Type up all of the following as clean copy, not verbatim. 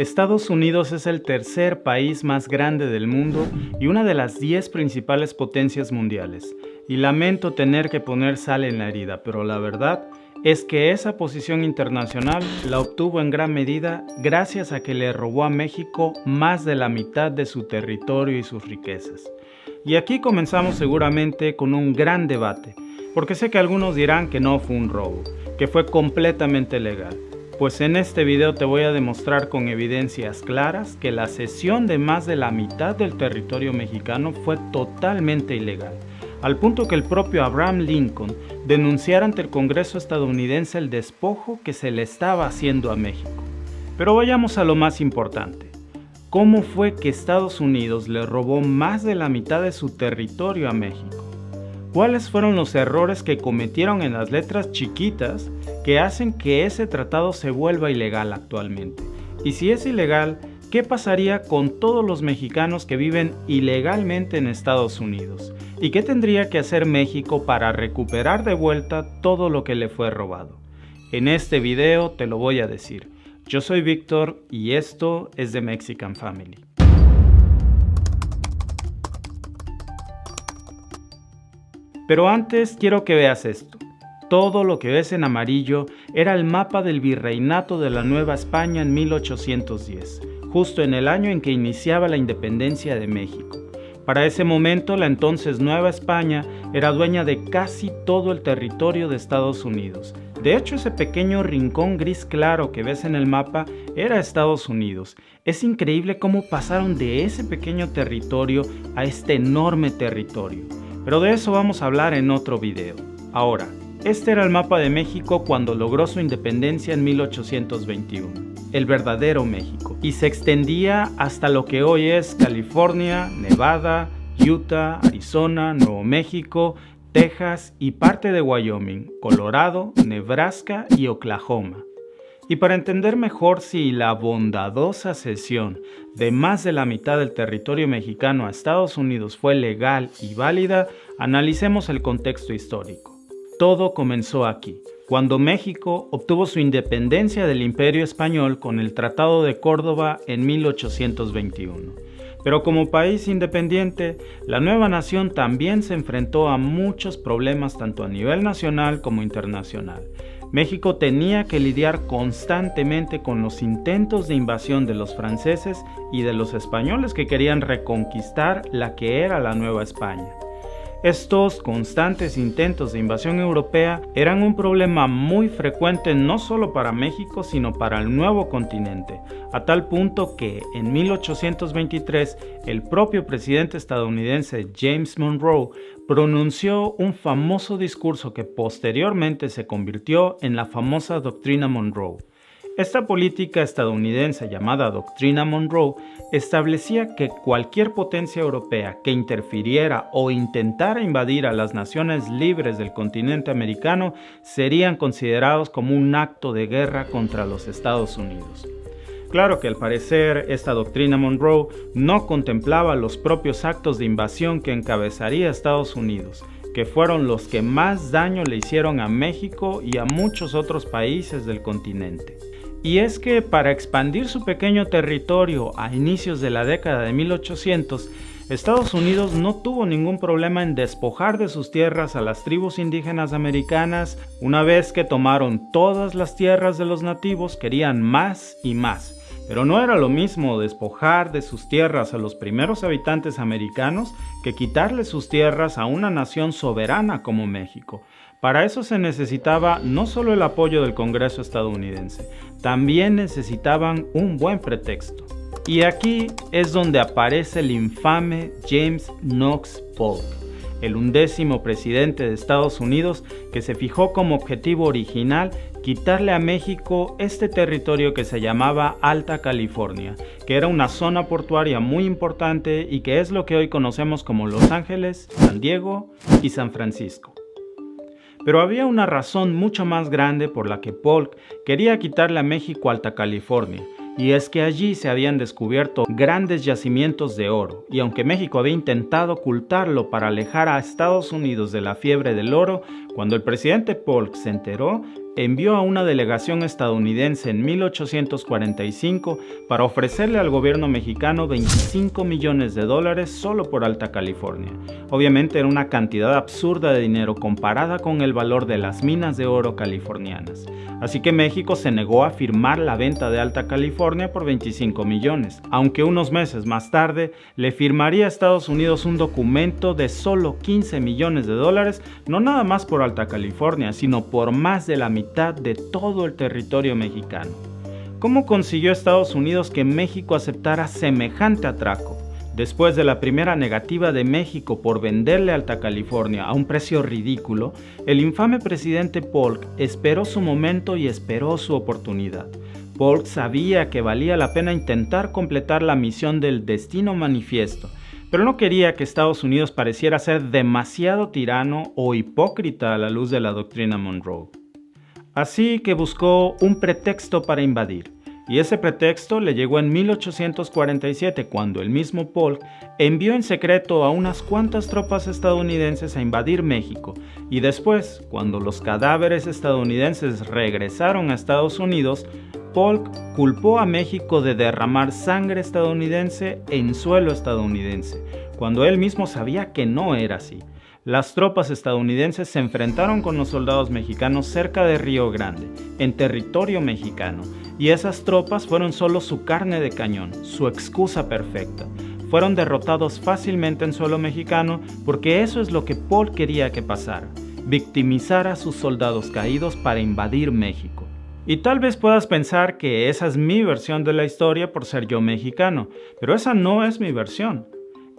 Estados Unidos es el tercer país más grande del mundo y una de las 10 principales potencias mundiales. Y lamento tener que poner sal en la herida, pero la verdad es que esa posición internacional la obtuvo en gran medida gracias a que le robó a México más de la mitad de su territorio y sus riquezas. Y aquí comenzamos seguramente con un gran debate, porque sé que algunos dirán que no fue un robo, que fue completamente legal. Pues en este video te voy a demostrar con evidencias claras que la cesión de más de la mitad del territorio mexicano fue totalmente ilegal, al punto que el propio Abraham Lincoln denunciara ante el Congreso estadounidense el despojo que se le estaba haciendo a México. Pero vayamos a lo más importante. ¿Cómo fue que Estados Unidos le robó más de la mitad de su territorio a México? ¿Cuáles fueron los errores que cometieron en las letras chiquitas que hacen que ese tratado se vuelva ilegal actualmente? Y si es ilegal, ¿qué pasaría con todos los mexicanos que viven ilegalmente en Estados Unidos? ¿Y qué tendría que hacer México para recuperar de vuelta todo lo que le fue robado? En este video te lo voy a decir. Yo soy Víctor y esto es The Mexican Family. Pero antes quiero que veas esto. Todo lo que ves en amarillo era el mapa del virreinato de la Nueva España en 1810, justo en el año en que iniciaba la independencia de México. Para ese momento, la entonces Nueva España era dueña de casi todo el territorio de Estados Unidos. De hecho, ese pequeño rincón gris claro que ves en el mapa era Estados Unidos. Es increíble cómo pasaron de ese pequeño territorio a este enorme territorio. Pero de eso vamos a hablar en otro video. Ahora, este era el mapa de México cuando logró su independencia en 1821. El verdadero México. Y se extendía hasta lo que hoy es California, Nevada, Utah, Arizona, Nuevo México, Texas y parte de Wyoming, Colorado, Nebraska y Oklahoma. Y para entender mejor si la bondadosa cesión de más de la mitad del territorio mexicano a Estados Unidos fue legal y válida, analicemos el contexto histórico. Todo comenzó aquí, cuando México obtuvo su independencia del Imperio Español con el Tratado de Córdoba en 1821. Pero como país independiente, la nueva nación también se enfrentó a muchos problemas tanto a nivel nacional como internacional. México tenía que lidiar constantemente con los intentos de invasión de los franceses y de los españoles que querían reconquistar la que era la Nueva España. Estos constantes intentos de invasión europea eran un problema muy frecuente no solo para México, sino para el nuevo continente, a tal punto que en 1823 el propio presidente estadounidense James Monroe pronunció un famoso discurso que posteriormente se convirtió en la famosa Doctrina Monroe. Esta política estadounidense llamada Doctrina Monroe establecía que cualquier potencia europea que interfiriera o intentara invadir a las naciones libres del continente americano serían considerados como un acto de guerra contra los Estados Unidos. Claro que al parecer esta Doctrina Monroe no contemplaba los propios actos de invasión que encabezaría Estados Unidos, que fueron los que más daño le hicieron a México y a muchos otros países del continente. Y es que para expandir su pequeño territorio a inicios de la década de 1800, Estados Unidos no tuvo ningún problema en despojar de sus tierras a las tribus indígenas americanas. Una vez que tomaron todas las tierras de los nativos, querían más y más. Pero no era lo mismo despojar de sus tierras a los primeros habitantes americanos que quitarle sus tierras a una nación soberana como México. Para eso se necesitaba no solo el apoyo del Congreso estadounidense, también necesitaban un buen pretexto. Y aquí es donde aparece el infame James Knox Polk, el 11º presidente de Estados Unidos, que se fijó como objetivo original quitarle a México este territorio que se llamaba Alta California, que era una zona portuaria muy importante y que es lo que hoy conocemos como Los Ángeles, San Diego y San Francisco. Pero había una razón mucho más grande por la que Polk quería quitarle a México Alta California, y es que allí se habían descubierto grandes yacimientos de oro, y aunque México había intentado ocultarlo para alejar a Estados Unidos de la fiebre del oro, cuando el presidente Polk se enteró, envió a una delegación estadounidense en 1845 para ofrecerle al gobierno mexicano $25 millones solo por Alta California. Obviamente era una cantidad absurda de dinero comparada con el valor de las minas de oro californianas. Así que México se negó a firmar la venta de Alta California por 25 millones, aunque unos meses más tarde le firmaría a Estados Unidos un documento de solo $15 millones, no nada más por Alta California, sino por más de la mitad de todo el territorio mexicano. ¿Cómo consiguió Estados Unidos que México aceptara semejante atraco? Después de la primera negativa de México por venderle Alta California a un precio ridículo, el infame presidente Polk esperó su momento y esperó su oportunidad. Polk sabía que valía la pena intentar completar la misión del Destino Manifiesto, pero no quería que Estados Unidos pareciera ser demasiado tirano o hipócrita a la luz de la doctrina Monroe. Así que buscó un pretexto para invadir. Y ese pretexto le llegó en 1847, cuando el mismo Polk envió en secreto a unas cuantas tropas estadounidenses a invadir México, y después, cuando los cadáveres estadounidenses regresaron a Estados Unidos, Polk culpó a México de derramar sangre estadounidense en suelo estadounidense, cuando él mismo sabía que no era así. Las tropas estadounidenses se enfrentaron con los soldados mexicanos cerca de Río Grande, en territorio mexicano, y esas tropas fueron solo su carne de cañón, su excusa perfecta. Fueron derrotados fácilmente en suelo mexicano porque eso es lo que Polk quería que pasara, victimizar a sus soldados caídos para invadir México. Y tal vez puedas pensar que esa es mi versión de la historia por ser yo mexicano, pero esa no es mi versión.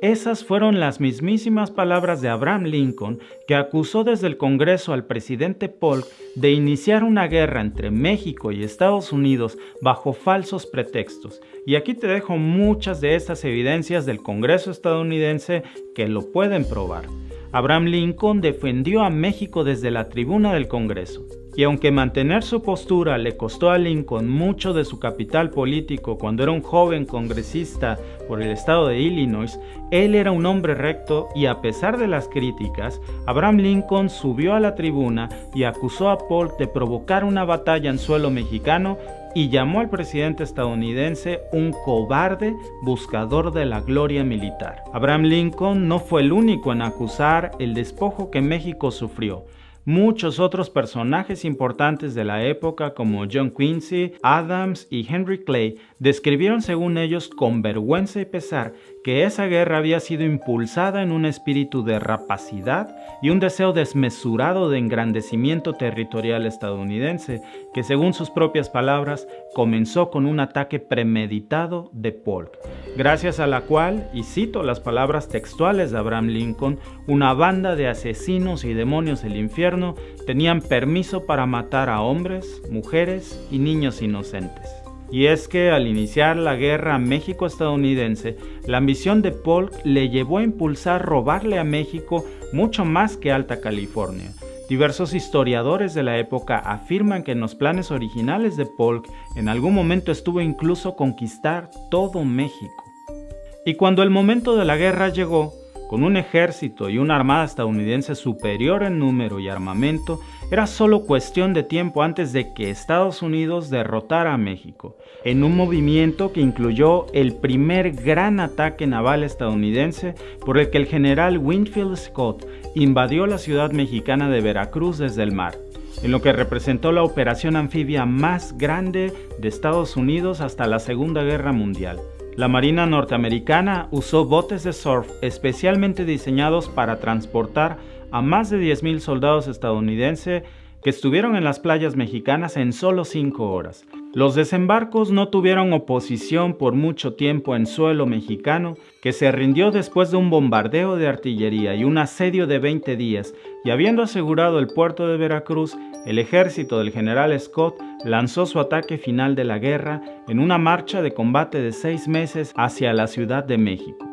Esas fueron las mismísimas palabras de Abraham Lincoln, que acusó desde el Congreso al presidente Polk de iniciar una guerra entre México y Estados Unidos bajo falsos pretextos. Y aquí te dejo muchas de estas evidencias del Congreso estadounidense que lo pueden probar. Abraham Lincoln defendió a México desde la tribuna del Congreso. Y aunque mantener su postura le costó a Lincoln mucho de su capital político cuando era un joven congresista por el estado de Illinois, él era un hombre recto y a pesar de las críticas, Abraham Lincoln subió a la tribuna y acusó a Polk de provocar una batalla en suelo mexicano y llamó al presidente estadounidense un cobarde buscador de la gloria militar. Abraham Lincoln no fue el único en acusar el despojo que México sufrió. Muchos otros personajes importantes de la época como John Quincy, Adams y Henry Clay describieron según ellos con vergüenza y pesar que esa guerra había sido impulsada en un espíritu de rapacidad y un deseo desmesurado de engrandecimiento territorial estadounidense, que según sus propias palabras comenzó con un ataque premeditado de Polk, gracias a la cual, y cito las palabras textuales de Abraham Lincoln, una banda de asesinos y demonios del infierno tenían permiso para matar a hombres, mujeres y niños inocentes. Y es que al iniciar la guerra México-estadounidense, la ambición de Polk le llevó a impulsar robarle a México mucho más que Alta California. Diversos historiadores de la época afirman que en los planes originales de Polk en algún momento estuvo incluso conquistar todo México. Y cuando el momento de la guerra llegó, con un ejército y una armada estadounidense superior en número y armamento, era solo cuestión de tiempo antes de que Estados Unidos derrotara a México, en un movimiento que incluyó el primer gran ataque naval estadounidense por el que el general Winfield Scott invadió la ciudad mexicana de Veracruz desde el mar, en lo que representó la operación anfibia más grande de Estados Unidos hasta la Segunda Guerra Mundial. La Marina norteamericana usó botes de surf especialmente diseñados para transportar a más de 10,000 soldados estadounidenses que estuvieron en las playas mexicanas en solo 5 horas. Los desembarcos no tuvieron oposición por mucho tiempo en suelo mexicano, que se rindió después de un bombardeo de artillería y un asedio de 20 días, y habiendo asegurado el puerto de Veracruz, el ejército del general Scott lanzó su ataque final de la guerra en una marcha de combate de 6 meses hacia la Ciudad de México.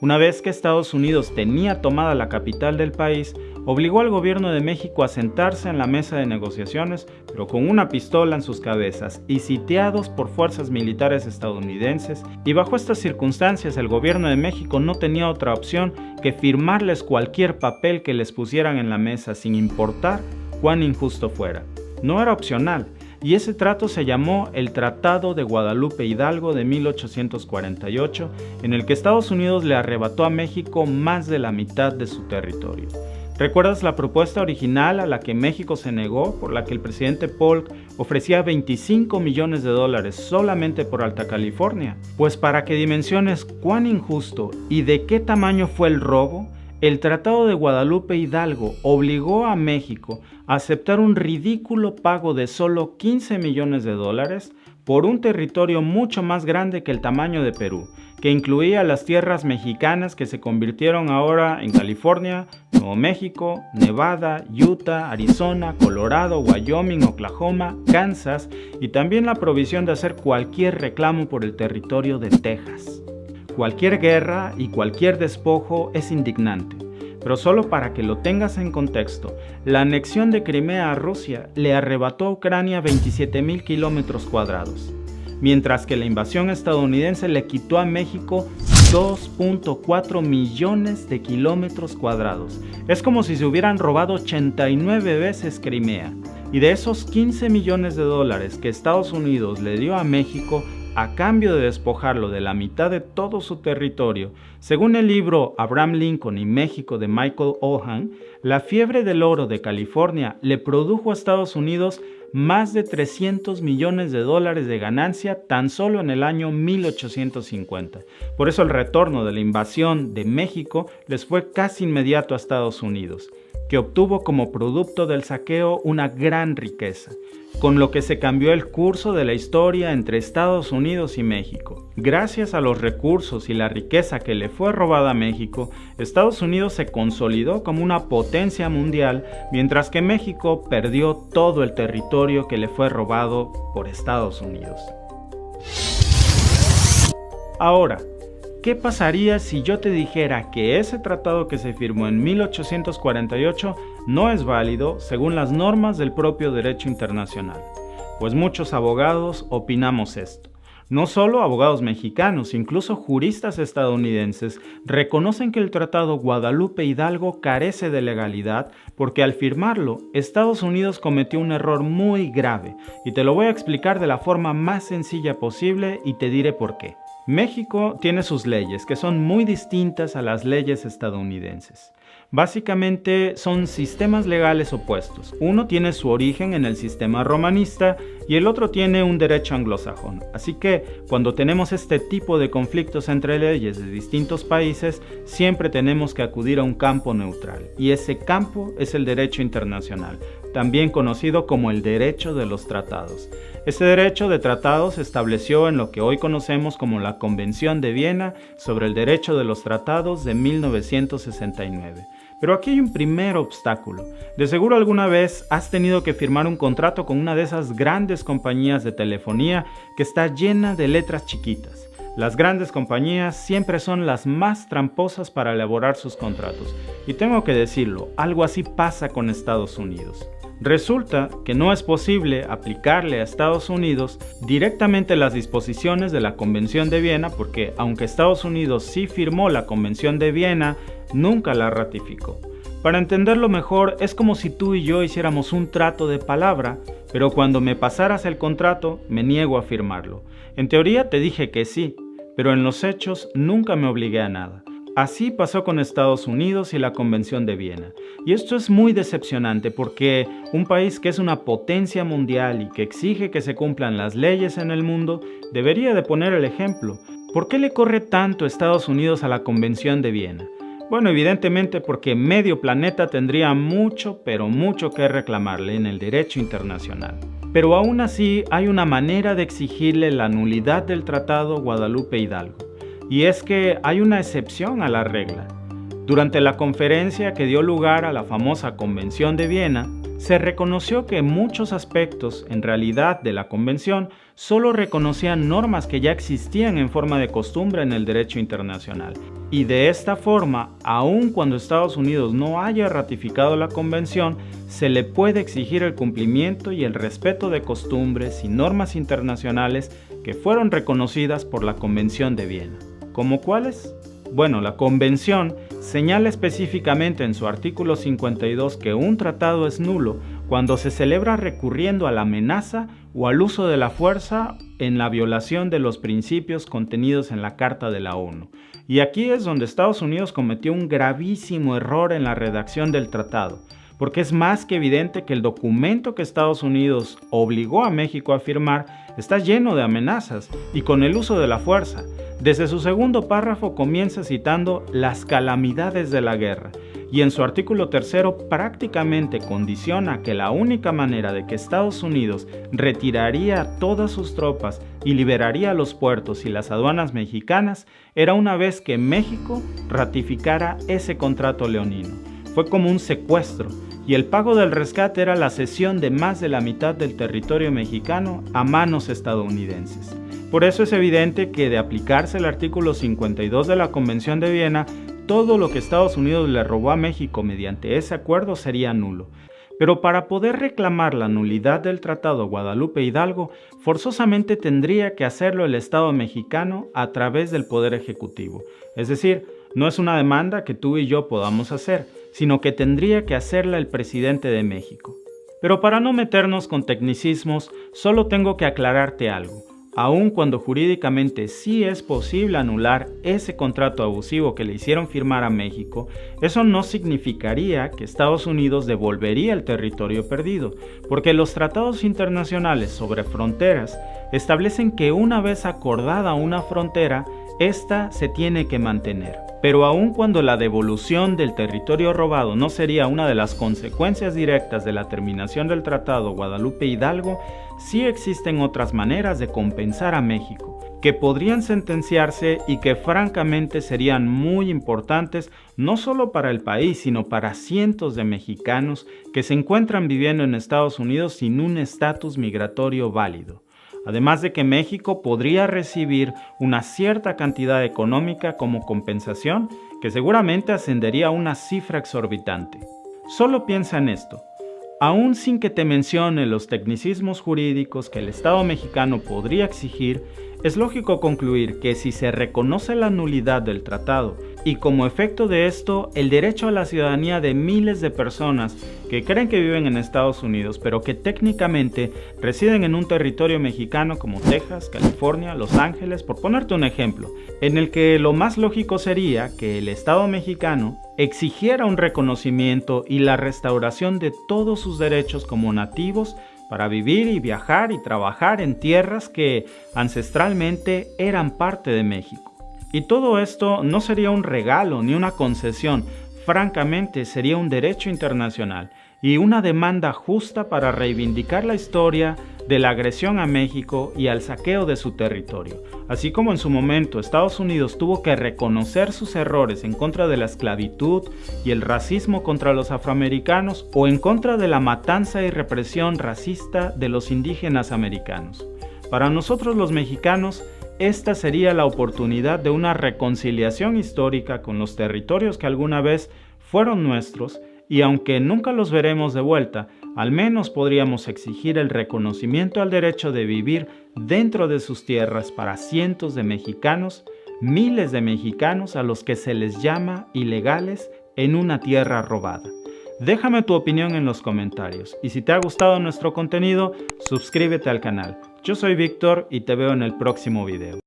Una vez que Estados Unidos tenía tomada la capital del país, obligó al gobierno de México a sentarse en la mesa de negociaciones, pero con una pistola en sus cabezas y sitiados por fuerzas militares estadounidenses, y bajo estas circunstancias el gobierno de México no tenía otra opción que firmarles cualquier papel que les pusieran en la mesa sin importar cuán injusto fuera. no era opcional, y ese trato se llamó el Tratado de Guadalupe Hidalgo de 1848, en el que Estados Unidos le arrebató a México más de la mitad de su territorio. ¿Recuerdas la propuesta original a la que México se negó, por la que el presidente Polk ofrecía $25 millones solamente por Alta California? Pues para que dimensiones cuán injusto y de qué tamaño fue el robo, el Tratado de Guadalupe Hidalgo obligó a México a aceptar un ridículo pago de solo $15 millones por un territorio mucho más grande que el tamaño de Perú, que incluía las tierras mexicanas que se convirtieron ahora en California, Nuevo México, Nevada, Utah, Arizona, Colorado, Wyoming, Oklahoma, Kansas y también la provisión de hacer cualquier reclamo por el territorio de Texas. Cualquier guerra y cualquier despojo es indignante, pero solo para que lo tengas en contexto, la anexión de Crimea a Rusia le arrebató a Ucrania 27,000 kilómetros cuadrados, mientras que la invasión estadounidense le quitó a México 2.4 millones de kilómetros cuadrados. Es como si se hubieran robado 89 veces Crimea. Y de esos $15 millones que Estados Unidos le dio a México, a cambio de despojarlo de la mitad de todo su territorio, según el libro Abraham Lincoln y México de Michael Ohan, la fiebre del oro de California le produjo a Estados Unidos más de $300 millones de ganancia tan solo en el año 1850. Por eso el retorno de la invasión de México les fue casi inmediato a Estados Unidos, que obtuvo como producto del saqueo una gran riqueza, con lo que se cambió el curso de la historia entre Estados Unidos y México. Gracias a los recursos y la riqueza que le fue robada a México, Estados Unidos se consolidó como una potencia mundial, mientras que México perdió todo el territorio que le fue robado por Estados Unidos. Ahora, ¿qué pasaría si yo te dijera que ese tratado que se firmó en 1848 no es válido según las normas del propio derecho internacional? Pues muchos abogados opinamos esto. No solo abogados mexicanos, incluso juristas estadounidenses reconocen que el Tratado Guadalupe Hidalgo carece de legalidad porque al firmarlo, Estados Unidos cometió un error muy grave, y te lo voy a explicar de la forma más sencilla posible y te diré por qué. México tiene sus leyes que son muy distintas a las leyes estadounidenses. Básicamente son sistemas legales opuestos. Uno tiene su origen en el sistema romanista y el otro tiene un derecho anglosajón. Así que cuando tenemos este tipo de conflictos entre leyes de distintos países, siempre tenemos que acudir a un campo neutral. Y ese campo es el derecho internacional, también conocido como el derecho de los tratados. Este derecho de tratados se estableció en lo que hoy conocemos como la Convención de Viena sobre el Derecho de los Tratados de 1969. Pero aquí hay un primer obstáculo. De seguro alguna vez has tenido que firmar un contrato con una de esas grandes compañías de telefonía que está llena de letras chiquitas. Las grandes compañías siempre son las más tramposas para elaborar sus contratos. Y tengo que decirlo, algo así pasa con Estados Unidos. Resulta que no es posible aplicarle a Estados Unidos directamente las disposiciones de la Convención de Viena porque, aunque Estados Unidos sí firmó la Convención de Viena, nunca la ratificó. Para entenderlo mejor, es como si tú y yo hiciéramos un trato de palabra, pero cuando me pasaras el contrato, me niego a firmarlo. En teoría te dije que sí, pero en los hechos nunca me obligué a nada. Así pasó con Estados Unidos y la Convención de Viena. Y esto es muy decepcionante porque un país que es una potencia mundial y que exige que se cumplan las leyes en el mundo, debería de poner el ejemplo. ¿Por qué le corre tanto Estados Unidos a la Convención de Viena? Bueno, evidentemente porque medio planeta tendría mucho, pero mucho que reclamarle en el derecho internacional. Pero aún así hay una manera de exigirle la nulidad del Tratado Guadalupe Hidalgo. Y es que hay una excepción a la regla. Durante la conferencia que dio lugar a la famosa Convención de Viena, se reconoció que muchos aspectos, en realidad, de la Convención solo reconocían normas que ya existían en forma de costumbre en el derecho internacional. Y de esta forma, aun cuando Estados Unidos no haya ratificado la Convención, se le puede exigir el cumplimiento y el respeto de costumbres y normas internacionales que fueron reconocidas por la Convención de Viena. ¿Cómo cuáles? Bueno, la Convención señala específicamente en su artículo 52 que un tratado es nulo cuando se celebra recurriendo a la amenaza o al uso de la fuerza en la violación de los principios contenidos en la Carta de la ONU. Y aquí es donde Estados Unidos cometió un gravísimo error en la redacción del tratado, porque es más que evidente que el documento que Estados Unidos obligó a México a firmar está lleno de amenazas y con el uso de la fuerza. Desde su segundo párrafo comienza citando las calamidades de la guerra, y en su artículo 3 prácticamente condiciona que la única manera de que Estados Unidos retiraría todas sus tropas y liberaría los puertos y las aduanas mexicanas era una vez que México ratificara ese contrato leonino. Fue como un secuestro, y el pago del rescate era la cesión de más de la mitad del territorio mexicano a manos estadounidenses. Por eso es evidente que de aplicarse el artículo 52 de la Convención de Viena, todo lo que Estados Unidos le robó a México mediante ese acuerdo sería nulo. Pero para poder reclamar la nulidad del Tratado Guadalupe Hidalgo, forzosamente tendría que hacerlo el Estado mexicano a través del Poder Ejecutivo. Es decir, no es una demanda que tú y yo podamos hacer, sino que tendría que hacerla el presidente de México. Pero para no meternos con tecnicismos, solo tengo que aclararte algo. Aun cuando jurídicamente sí es posible anular ese contrato abusivo que le hicieron firmar a México, eso no significaría que Estados Unidos devolvería el territorio perdido, porque los tratados internacionales sobre fronteras establecen que una vez acordada una frontera, esta se tiene que mantener. Pero aun cuando la devolución del territorio robado no sería una de las consecuencias directas de la terminación del Tratado Guadalupe Hidalgo, sí existen otras maneras de compensar a México, que podrían sentenciarse y que francamente serían muy importantes no solo para el país, sino para cientos de mexicanos que se encuentran viviendo en Estados Unidos sin un estatus migratorio válido. Además de que México podría recibir una cierta cantidad económica como compensación que seguramente ascendería a una cifra exorbitante. Solo piensa en esto. Aún sin que te mencione los tecnicismos jurídicos que el Estado mexicano podría exigir, es lógico concluir que si se reconoce la nulidad del tratado y como efecto de esto el derecho a la ciudadanía de miles de personas que creen que viven en Estados Unidos pero que técnicamente residen en un territorio mexicano como Texas, California, Los Ángeles, por ponerte un ejemplo, en el que lo más lógico sería que el Estado mexicano exigiera un reconocimiento y la restauración de todos sus derechos como nativos para vivir y viajar y trabajar en tierras que ancestralmente eran parte de México. Y todo esto no sería un regalo ni una concesión, francamente sería un derecho internacional y una demanda justa para reivindicar la historia de la agresión a México y al saqueo de su territorio. Así como en su momento Estados Unidos tuvo que reconocer sus errores en contra de la esclavitud y el racismo contra los afroamericanos o en contra de la matanza y represión racista de los indígenas americanos. Para nosotros los mexicanos, esta sería la oportunidad de una reconciliación histórica con los territorios que alguna vez fueron nuestros y aunque nunca los veremos de vuelta, al menos podríamos exigir el reconocimiento al derecho de vivir dentro de sus tierras para cientos de mexicanos, miles de mexicanos a los que se les llama ilegales en una tierra robada. Déjame tu opinión en los comentarios y si te ha gustado nuestro contenido, suscríbete al canal. Yo soy Víctor y te veo en el próximo video.